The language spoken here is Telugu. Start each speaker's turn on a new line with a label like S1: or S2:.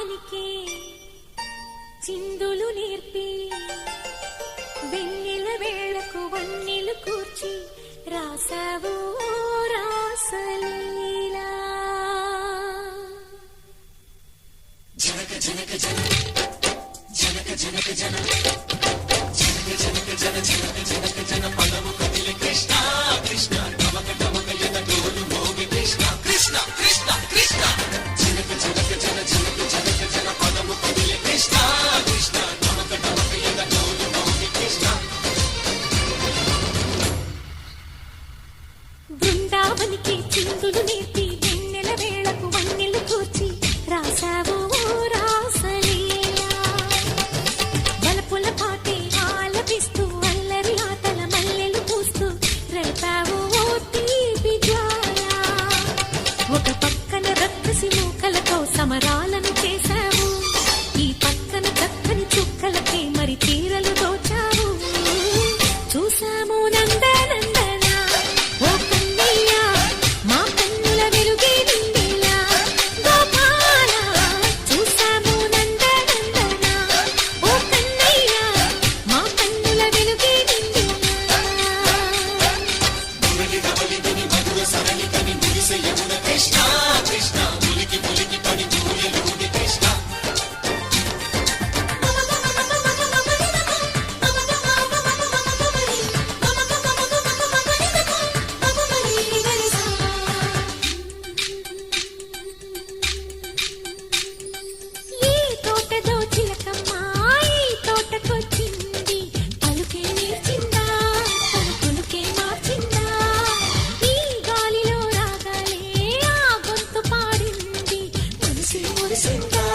S1: బృందావనికి చిందులు నేర్పి వెన్నెల వేళకు వన్నెలు కూర్చి రాసావు రాసలీలా జనక జనక జన జనక జనక జన జనక జనక జన జనక జనక జన పదము కదిలి కృష్ణ కృష్ణ నమక నమక యద డోలు మోగి కృష్ణ కృష్ణ కృష్ణ కృష్ణ జనక జనక జన జనక జనక జన పదము కదిలి కృష్ణ కృష్ణ నమక నమక యద డోలు మోగి కృష్ణ బృందావనికి చిందులు నేర్పి వెన్నెల వేళకు వన్నెలు కూర్చి రాసావు రాసలీలా బలపుల పాటే ఆలపిస్తూ అల్లరి ఆటల మల్లెలు పూస్తూ రేపావు తీపి జ్వాల ఒక పక్కన రక్కసి మూకలతో సమరాలను చేశావు ఈ పక్కన చక్కని చుక్కలకే మరి చీరలు దోచావు చూసాము నందనందన ఓ కన్నయ్య మా కన్నుల వెలుగే నిండేలా గోపాల చూసాము నందనందన ఓ కన్నయ్య మా కన్నుల వెలుగే నిండేలా మురళి రవళిని మధుర సరళిని మురిసే యమున కృష్ణ కృష్ణ ములికి ములికి పడి జూయలుడి కృష్ణ ఈ తోటలో చిలకమ్మ ఈ తోటకొచ్చింది పలుకే నేర్చిందా పలుకులుకే మార్చిందా ఈ గాలిలో రాగాలే ఆ గొంతు పాడింది మురిసి మురిసిందా